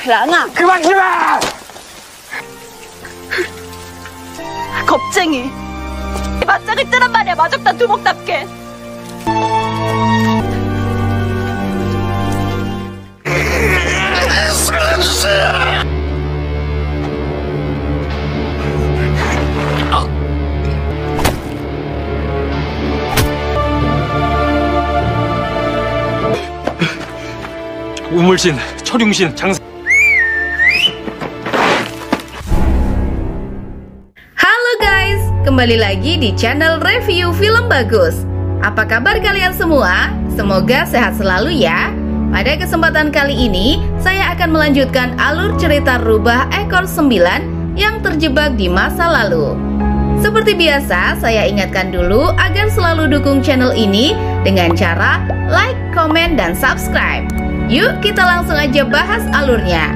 랑아, 그만 좀 해! 겁쟁이. 맞짱을 뜨란 말이야, 마적단 두목답게. 살려주세요! 우물신, 철융신, 장사. Halo guys, kembali lagi di channel review film bagus. Apa kabar kalian semua? Semoga sehat selalu ya. Pada kesempatan kali ini, saya akan melanjutkan alur cerita Rubah Ekor 9 yang terjebak di masa lalu. Seperti biasa, saya ingatkan dulu agar selalu dukung channel ini dengan cara like, komen, dan subscribe. Yuk kita langsung aja bahas alurnya.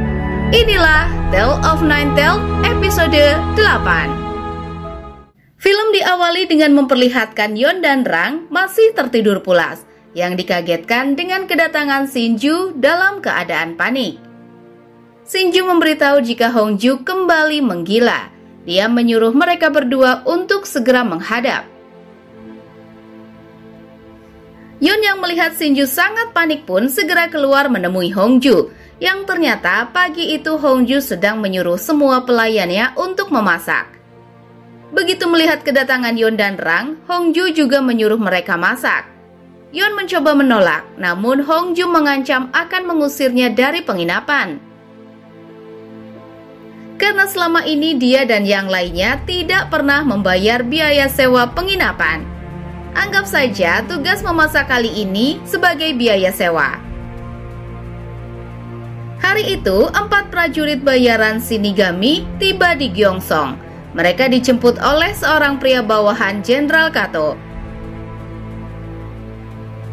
Inilah Tale of Nine Tails episode 8. Film diawali dengan memperlihatkan Yeon dan Rang masih tertidur pulas, yang dikagetkan dengan kedatangan Shinju dalam keadaan panik. Shinju memberitahu jika Hongju kembali menggila. Dia menyuruh mereka berdua untuk segera menghadap. Yeon yang melihat Shinju sangat panik pun segera keluar menemui Hongju, yang ternyata pagi itu Hongju sedang menyuruh semua pelayannya untuk memasak. Begitu melihat kedatangan Yeon dan Rang, Hongju juga menyuruh mereka masak. Yeon mencoba menolak, namun Hongju mengancam akan mengusirnya dari penginapan. Karena selama ini dia dan yang lainnya tidak pernah membayar biaya sewa penginapan. Anggap saja tugas memasak kali ini sebagai biaya sewa. Hari itu, 4 prajurit bayaran Shinigami tiba di Gyeongsong. Mereka dijemput oleh seorang pria bawahan Jenderal Kato.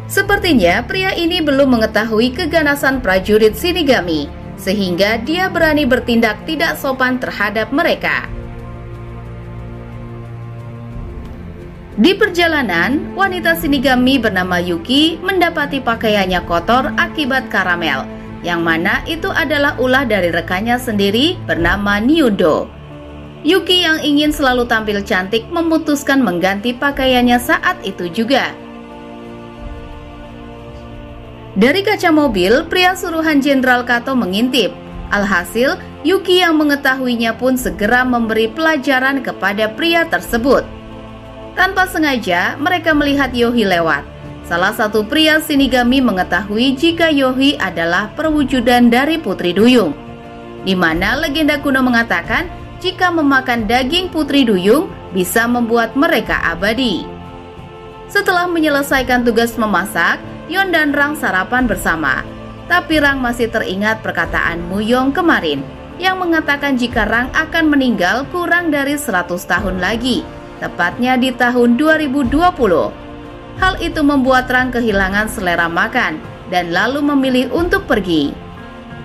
Sepertinya pria ini belum mengetahui keganasan prajurit Shinigami, sehingga dia berani bertindak tidak sopan terhadap mereka. Di perjalanan, wanita Shinigami bernama Yuki mendapati pakaiannya kotor akibat karamel, yang mana itu adalah ulah dari rekannya sendiri bernama Nyundo. Yuki yang ingin selalu tampil cantik memutuskan mengganti pakaiannya saat itu juga. Dari kaca mobil, pria suruhan Jenderal Kato mengintip. Alhasil, Yuki yang mengetahuinya pun segera memberi pelajaran kepada pria tersebut. Tanpa sengaja, mereka melihat Yohi lewat. Salah satu pria Shinigami mengetahui jika Yohi adalah perwujudan dari Putri Duyung, di mana legenda kuno mengatakan jika memakan daging Putri Duyung bisa membuat mereka abadi. Setelah menyelesaikan tugas memasak, Yeon dan Rang sarapan bersama. Tapi Rang masih teringat perkataan Muyong kemarin, yang mengatakan jika Rang akan meninggal kurang dari 100 tahun lagi, tepatnya di tahun 2020. Hal itu membuat Rang kehilangan selera makan dan lalu memilih untuk pergi.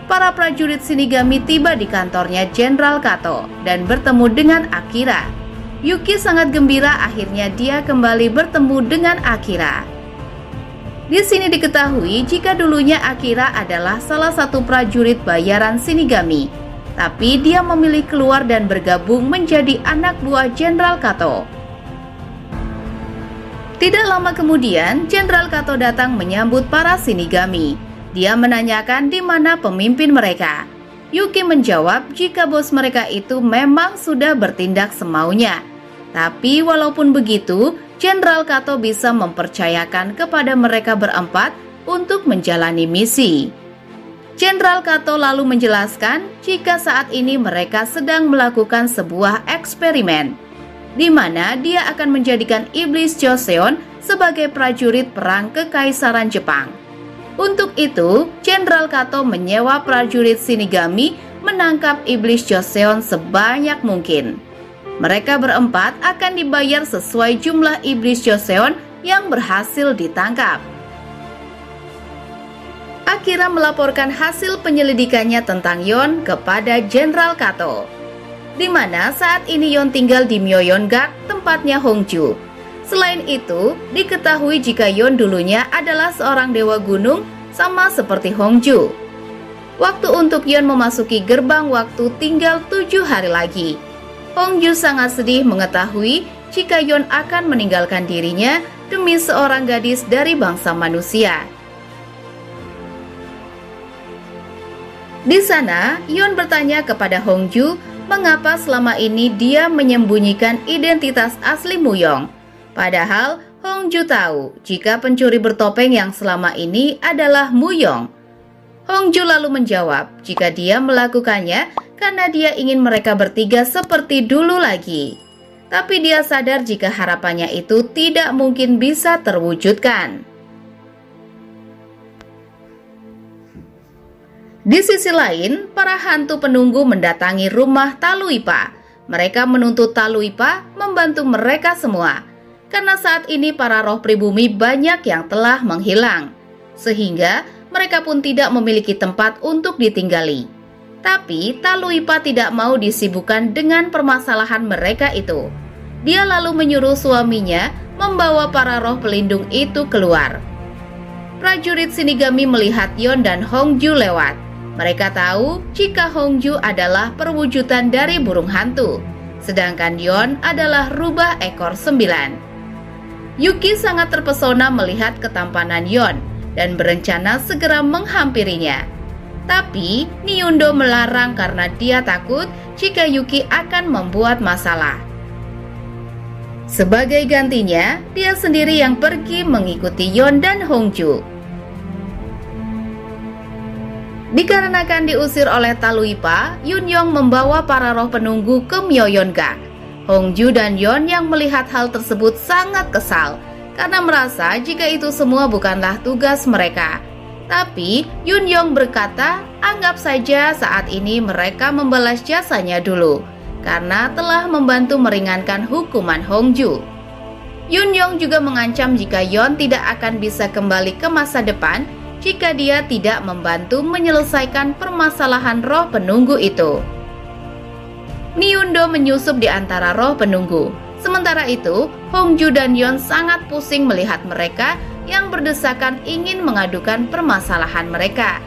Para prajurit Shinigami tiba di kantornya Jenderal Kato dan bertemu dengan Akira. Yuki sangat gembira akhirnya dia kembali bertemu dengan Akira. Di sini diketahui jika dulunya Akira adalah salah satu prajurit bayaran Shinigami, tapi dia memilih keluar dan bergabung menjadi anak buah Jenderal Kato. Tidak lama kemudian, Jenderal Kato datang menyambut para Shinigami. Dia menanyakan di mana pemimpin mereka. Yuki menjawab jika bos mereka itu memang sudah bertindak semaunya. Tapi walaupun begitu, Jenderal Kato bisa mempercayakan kepada mereka berempat untuk menjalani misi. Jenderal Kato lalu menjelaskan jika saat ini mereka sedang melakukan sebuah eksperimen, di mana dia akan menjadikan Iblis Joseon sebagai prajurit perang Kekaisaran Jepang. Untuk itu, Jenderal Kato menyewa prajurit Shinigami menangkap Iblis Joseon sebanyak mungkin. Mereka berempat akan dibayar sesuai jumlah Iblis Joseon yang berhasil ditangkap. Akira melaporkan hasil penyelidikannya tentang Yeon kepada Jenderal Kato, di mana saat ini Yeon tinggal di Myeongak, tempatnya Hongju. Selain itu, diketahui jika Yeon dulunya adalah seorang dewa gunung sama seperti Hongju. Waktu untuk Yeon memasuki gerbang waktu tinggal 7 hari lagi. Hongju sangat sedih mengetahui jika Yeon akan meninggalkan dirinya demi seorang gadis dari bangsa manusia. Di sana, Yeon bertanya kepada Hongju mengapa selama ini dia menyembunyikan identitas asli Muyong. Padahal Hongju tahu jika pencuri bertopeng yang selama ini adalah Muyong. Hongju lalu menjawab jika dia melakukannya karena dia ingin mereka bertiga seperti dulu lagi. Tapi dia sadar jika harapannya itu tidak mungkin bisa terwujudkan. Di sisi lain, para hantu penunggu mendatangi rumah Taluipa. Mereka menuntut Taluipa membantu mereka semua. Karena saat ini para roh pribumi banyak yang telah menghilang. Sehingga mereka pun tidak memiliki tempat untuk ditinggali. Tapi Taluipa tidak mau disibukkan dengan permasalahan mereka itu. Dia lalu menyuruh suaminya membawa para roh pelindung itu keluar. Prajurit Shinigami melihat Yeon dan Hongju lewat. Mereka tahu jika Hongju adalah perwujudan dari burung hantu, sedangkan Yeon adalah rubah ekor 9. Yuki sangat terpesona melihat ketampanan Yeon dan berencana segera menghampirinya. Tapi Niundo melarang karena dia takut jika Yuki akan membuat masalah. Sebagai gantinya, dia sendiri yang pergi mengikuti Yeon dan Hongju. Dikarenakan diusir oleh Taluipa, Yunyong membawa para roh penunggu ke Myeonga. Hongju dan Yeon yang melihat hal tersebut sangat kesal karena merasa jika itu semua bukanlah tugas mereka. Tapi Yunyong berkata, anggap saja saat ini mereka membalas jasanya dulu karena telah membantu meringankan hukuman Hongju. Yunyong juga mengancam jika Yeon tidak akan bisa kembali ke masa depan jika dia tidak membantu menyelesaikan permasalahan roh penunggu itu. Niundo menyusup di antara roh penunggu. Sementara itu, Hongju dan Yeon sangat pusing melihat mereka yang berdesakan ingin mengadukan permasalahan mereka.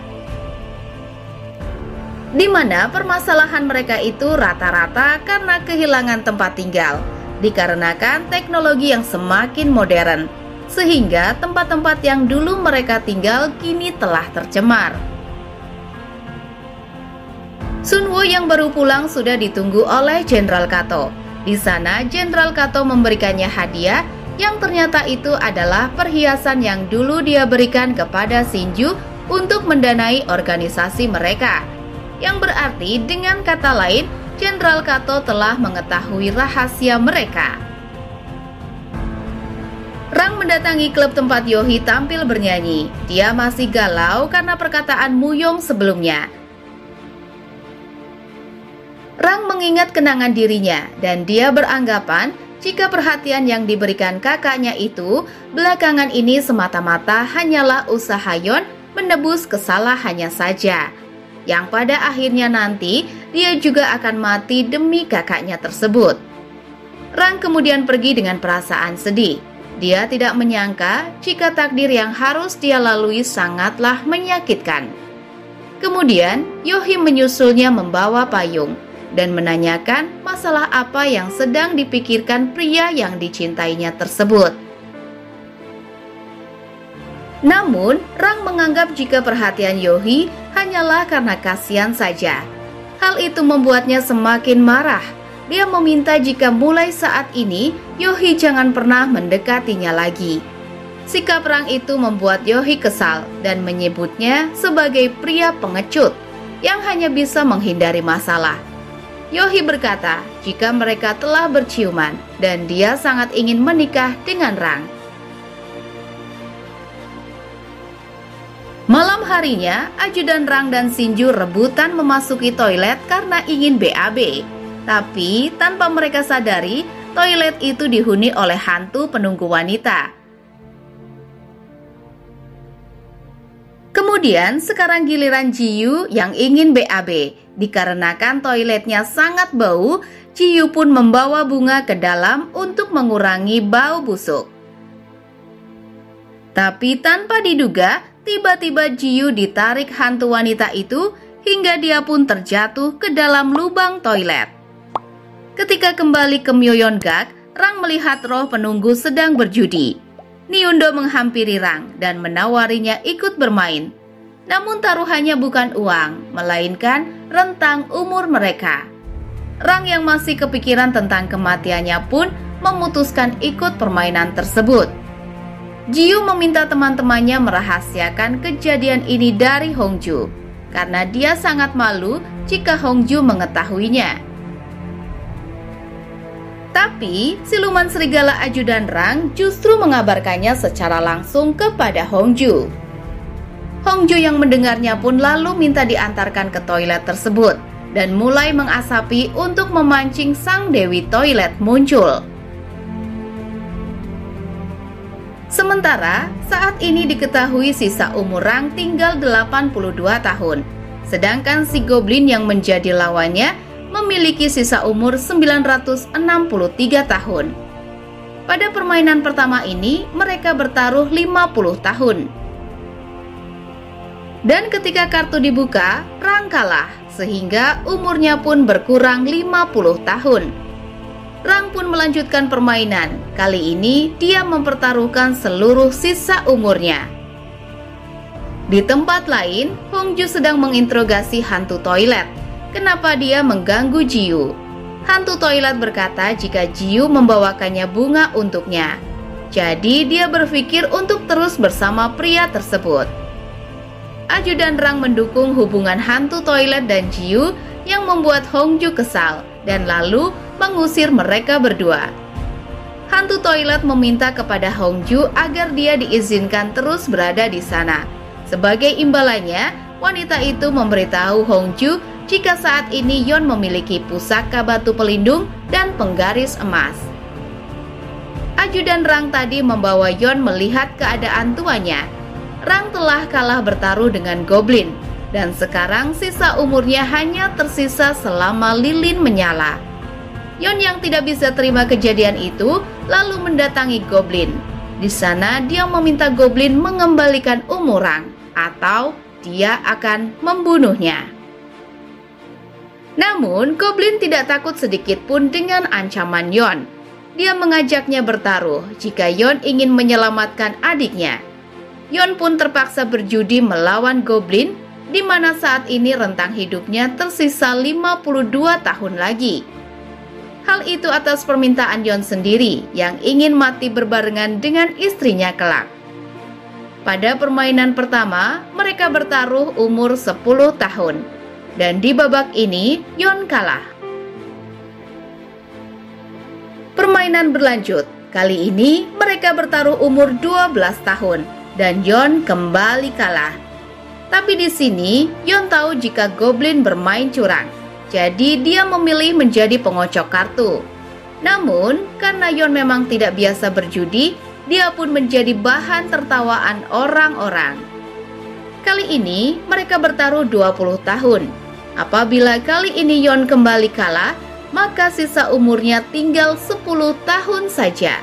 Di mana permasalahan mereka itu rata-rata karena kehilangan tempat tinggal, dikarenakan teknologi yang semakin modern, sehingga tempat-tempat yang dulu mereka tinggal kini telah tercemar. Sunwoo yang baru pulang sudah ditunggu oleh Jenderal Kato. Di sana, Jenderal Kato memberikannya hadiah yang ternyata itu adalah perhiasan yang dulu dia berikan kepada Shinju untuk mendanai organisasi mereka. Yang berarti dengan kata lain, Jenderal Kato telah mengetahui rahasia mereka. Rang mendatangi klub tempat Yohi tampil bernyanyi. Dia masih galau karena perkataan Muyong sebelumnya. Rang mengingat kenangan dirinya dan dia beranggapan jika perhatian yang diberikan kakaknya itu belakangan ini semata-mata hanyalah usaha Yeon menebus kesalahannya saja, yang pada akhirnya nanti dia juga akan mati demi kakaknya tersebut. Rang kemudian pergi dengan perasaan sedih. Dia tidak menyangka jika takdir yang harus dia lalui sangatlah menyakitkan. Kemudian Yohi menyusulnya membawa payung dan menanyakan masalah apa yang sedang dipikirkan pria yang dicintainya tersebut. Namun, Rang menganggap jika perhatian Yohi hanyalah karena kasihan saja. Hal itu membuatnya semakin marah. Dia meminta jika mulai saat ini Yohi jangan pernah mendekatinya lagi. Sikap Rang itu membuat Yohi kesal dan menyebutnya sebagai pria pengecut yang hanya bisa menghindari masalah. Yohi berkata jika mereka telah berciuman dan dia sangat ingin menikah dengan Rang. Malam harinya, ajudan Rang dan Shinju rebutan memasuki toilet karena ingin BAB. Tapi tanpa mereka sadari, toilet itu dihuni oleh hantu penunggu wanita. Kemudian sekarang giliran Jiyu yang ingin BAB. Dikarenakan toiletnya sangat bau, Jiyu pun membawa bunga ke dalam untuk mengurangi bau busuk. Tapi tanpa diduga, tiba-tiba Jiyu ditarik hantu wanita itu hingga dia pun terjatuh ke dalam lubang toilet. Ketika kembali ke Myeongak, Rang melihat roh penunggu sedang berjudi. Niundo menghampiri Rang dan menawarinya ikut bermain. Namun taruhannya bukan uang, melainkan rentang umur mereka. Rang yang masih kepikiran tentang kematiannya pun memutuskan ikut permainan tersebut. Jiyu meminta teman-temannya merahasiakan kejadian ini dari Hongju, karena dia sangat malu jika Hongju mengetahuinya. Tapi, siluman serigala ajudan Rang justru mengabarkannya secara langsung kepada Hongju. Hongju yang mendengarnya pun lalu minta diantarkan ke toilet tersebut dan mulai mengasapi untuk memancing sang Dewi Toilet muncul. Sementara, saat ini diketahui sisa umur Rang tinggal 82 tahun, sedangkan si goblin yang menjadi lawannya memiliki sisa umur 963 tahun. Pada permainan pertama ini, mereka bertaruh 50 tahun. Dan ketika kartu dibuka, Rang kalah, sehingga umurnya pun berkurang 50 tahun. Rang pun melanjutkan permainan. Kali ini dia mempertaruhkan seluruh sisa umurnya. Di tempat lain, Hongju sedang menginterogasi hantu toilet. Kenapa dia mengganggu Jiyu? Hantu toilet berkata jika Jiyu membawakannya bunga untuknya. Jadi dia berpikir untuk terus bersama pria tersebut. Ajudan Rang mendukung hubungan hantu toilet dan Jiyu yang membuat Hongju kesal dan lalu mengusir mereka berdua. Hantu toilet meminta kepada Hongju agar dia diizinkan terus berada di sana. Sebagai imbalannya, wanita itu memberitahu Hongju jika saat ini Yeon memiliki pusaka batu pelindung dan penggaris emas. Ajudan Rang tadi membawa Yeon melihat keadaan tuanya. Rang telah kalah bertaruh dengan goblin, dan sekarang sisa umurnya hanya tersisa selama lilin menyala. Yeon yang tidak bisa terima kejadian itu lalu mendatangi goblin. Di sana dia meminta goblin mengembalikan umur Rang, atau dia akan membunuhnya. Namun, goblin tidak takut sedikit pun dengan ancaman Yeon. Dia mengajaknya bertaruh jika Yeon ingin menyelamatkan adiknya. Yeon pun terpaksa berjudi melawan goblin, di mana saat ini rentang hidupnya tersisa 52 tahun lagi. Hal itu atas permintaan Yeon sendiri yang ingin mati berbarengan dengan istrinya kelak. Pada permainan pertama, mereka bertaruh umur 10 tahun. Dan di babak ini, Yeon kalah. Permainan berlanjut. Kali ini, mereka bertaruh umur 12 tahun. Dan Yeon kembali kalah. Tapi di sini, Yeon tahu jika goblin bermain curang. Jadi dia memilih menjadi pengocok kartu. Namun, karena Yeon memang tidak biasa berjudi, dia pun menjadi bahan tertawaan orang-orang. Kali ini, mereka bertaruh 20 tahun. Apabila kali ini Yeon kembali kalah, maka sisa umurnya tinggal 10 tahun saja.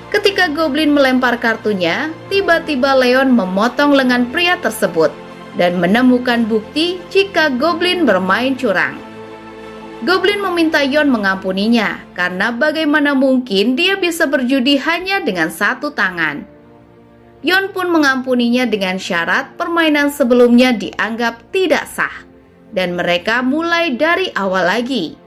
Ketika goblin melempar kartunya, tiba-tiba Leon memotong lengan pria tersebut dan menemukan bukti jika goblin bermain curang. Goblin meminta Yeon mengampuninya karena bagaimana mungkin dia bisa berjudi hanya dengan satu tangan. Yeon pun mengampuninya dengan syarat permainan sebelumnya dianggap tidak sah dan mereka mulai dari awal lagi.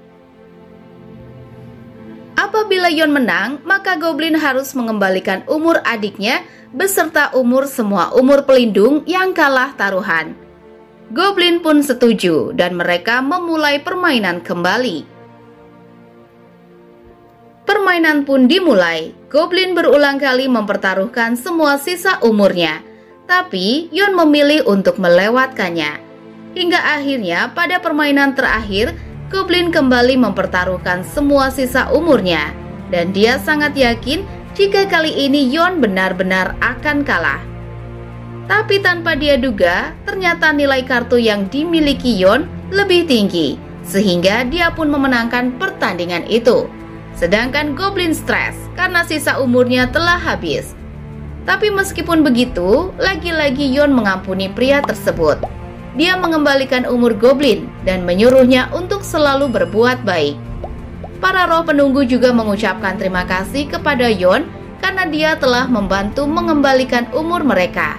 Apabila Yeon menang, maka goblin harus mengembalikan umur adiknya beserta umur semua umur pelindung yang kalah taruhan. Goblin pun setuju dan mereka memulai permainan kembali. Permainan pun dimulai. Goblin berulang kali mempertaruhkan semua sisa umurnya, tapi Yeon memilih untuk melewatkannya. Hingga akhirnya pada permainan terakhir, goblin kembali mempertaruhkan semua sisa umurnya dan dia sangat yakin jika kali ini Yeon benar-benar akan kalah. Tapi tanpa dia duga, ternyata nilai kartu yang dimiliki Yeon lebih tinggi, sehingga dia pun memenangkan pertandingan itu. Sedangkan goblin stres karena sisa umurnya telah habis. Tapi meskipun begitu, lagi-lagi Yon mengampuni pria tersebut. Dia mengembalikan umur goblin dan menyuruhnya untuk selalu berbuat baik. Para roh penunggu juga mengucapkan terima kasih kepada Yon karena dia telah membantu mengembalikan umur mereka.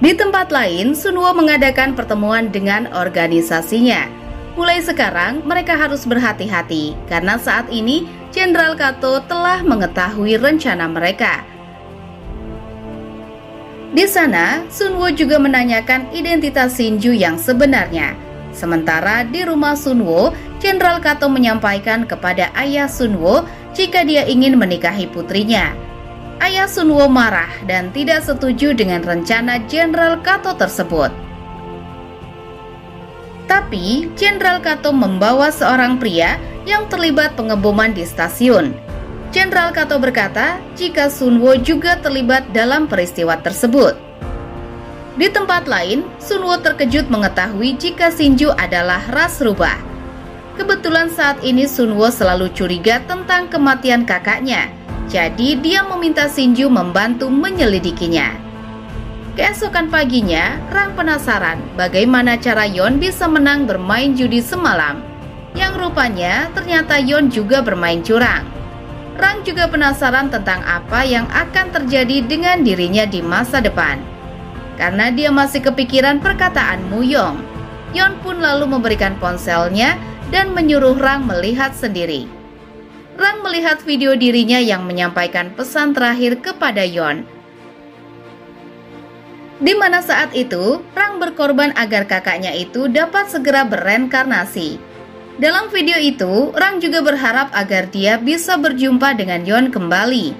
Di tempat lain, Sunwo mengadakan pertemuan dengan organisasinya. Mulai sekarang, mereka harus berhati-hati karena saat ini Jenderal Kato telah mengetahui rencana mereka. Di sana, Sunwo juga menanyakan identitas Shinju yang sebenarnya. Sementara di rumah Sunwo, Jenderal Kato menyampaikan kepada ayah Sunwo jika dia ingin menikahi putrinya. Ayah Sunwo marah dan tidak setuju dengan rencana Jenderal Kato tersebut. Tapi, Jenderal Kato membawa seorang pria yang terlibat pengeboman di stasiun. Jenderal Kato berkata jika Sunwo juga terlibat dalam peristiwa tersebut. Di tempat lain, Sunwo terkejut mengetahui jika Shinju adalah ras rubah. Kebetulan saat ini Sunwo selalu curiga tentang kematian kakaknya. Jadi dia meminta Shinju membantu menyelidikinya. Keesokan paginya, Rang penasaran bagaimana cara Yon bisa menang bermain judi semalam. Yang rupanya ternyata Yon juga bermain curang. Rang juga penasaran tentang apa yang akan terjadi dengan dirinya di masa depan. Karena dia masih kepikiran perkataan Muyong, Yon pun lalu memberikan ponselnya dan menyuruh Rang melihat sendiri. Rang melihat video dirinya yang menyampaikan pesan terakhir kepada Yon. Di mana saat itu, Rang berkorban agar kakaknya itu dapat segera bereinkarnasi. Dalam video itu, Rang juga berharap agar dia bisa berjumpa dengan Yon kembali.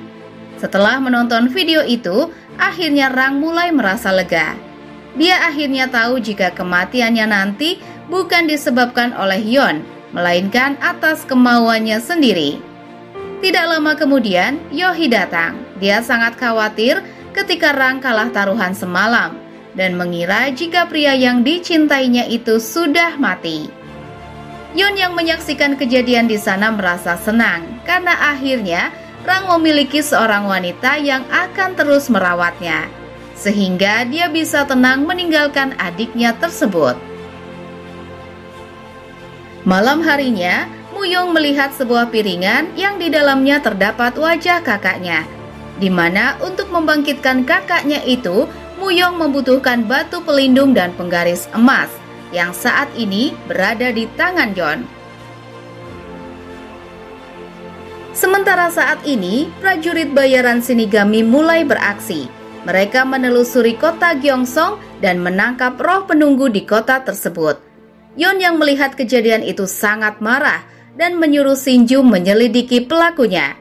Setelah menonton video itu, akhirnya Rang mulai merasa lega. Dia akhirnya tahu jika kematiannya nanti bukan disebabkan oleh Yon, melainkan atas kemauannya sendiri. Tidak lama kemudian, Yohi datang. Dia sangat khawatir ketika Rang kalah taruhan semalam dan mengira jika pria yang dicintainya itu sudah mati. Yon yang menyaksikan kejadian di sana merasa senang karena akhirnya Rang memiliki seorang wanita yang akan terus merawatnya, sehingga dia bisa tenang meninggalkan adiknya tersebut. Malam harinya, Muyong melihat sebuah piringan yang di dalamnya terdapat wajah kakaknya, di mana untuk membangkitkan kakaknya itu, Muyong membutuhkan batu pelindung dan penggaris emas yang saat ini berada di tangan Yon. Sementara saat ini, prajurit bayaran Shinigami mulai beraksi. Mereka menelusuri kota Gyeongsong dan menangkap roh penunggu di kota tersebut. Yon yang melihat kejadian itu sangat marah dan menyuruh Shinju menyelidiki pelakunya.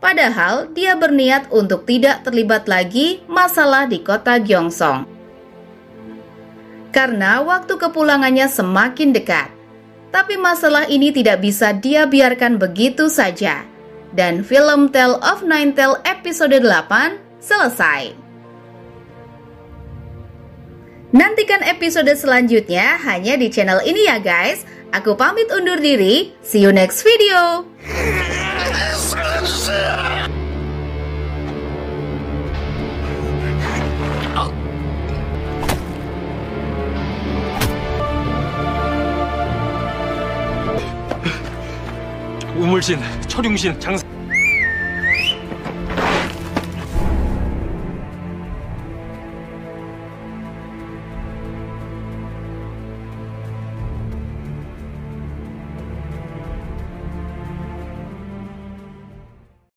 Padahal dia berniat untuk tidak terlibat lagi masalah di kota Gyeongsong. Karena waktu kepulangannya semakin dekat. Tapi masalah ini tidak bisa dia biarkan begitu saja. Dan film Tale of Nine Tails episode 8 selesai. Nantikan episode selanjutnya hanya di channel ini ya guys. Aku pamit undur diri. See you next video. 우물신, 철융신, 장사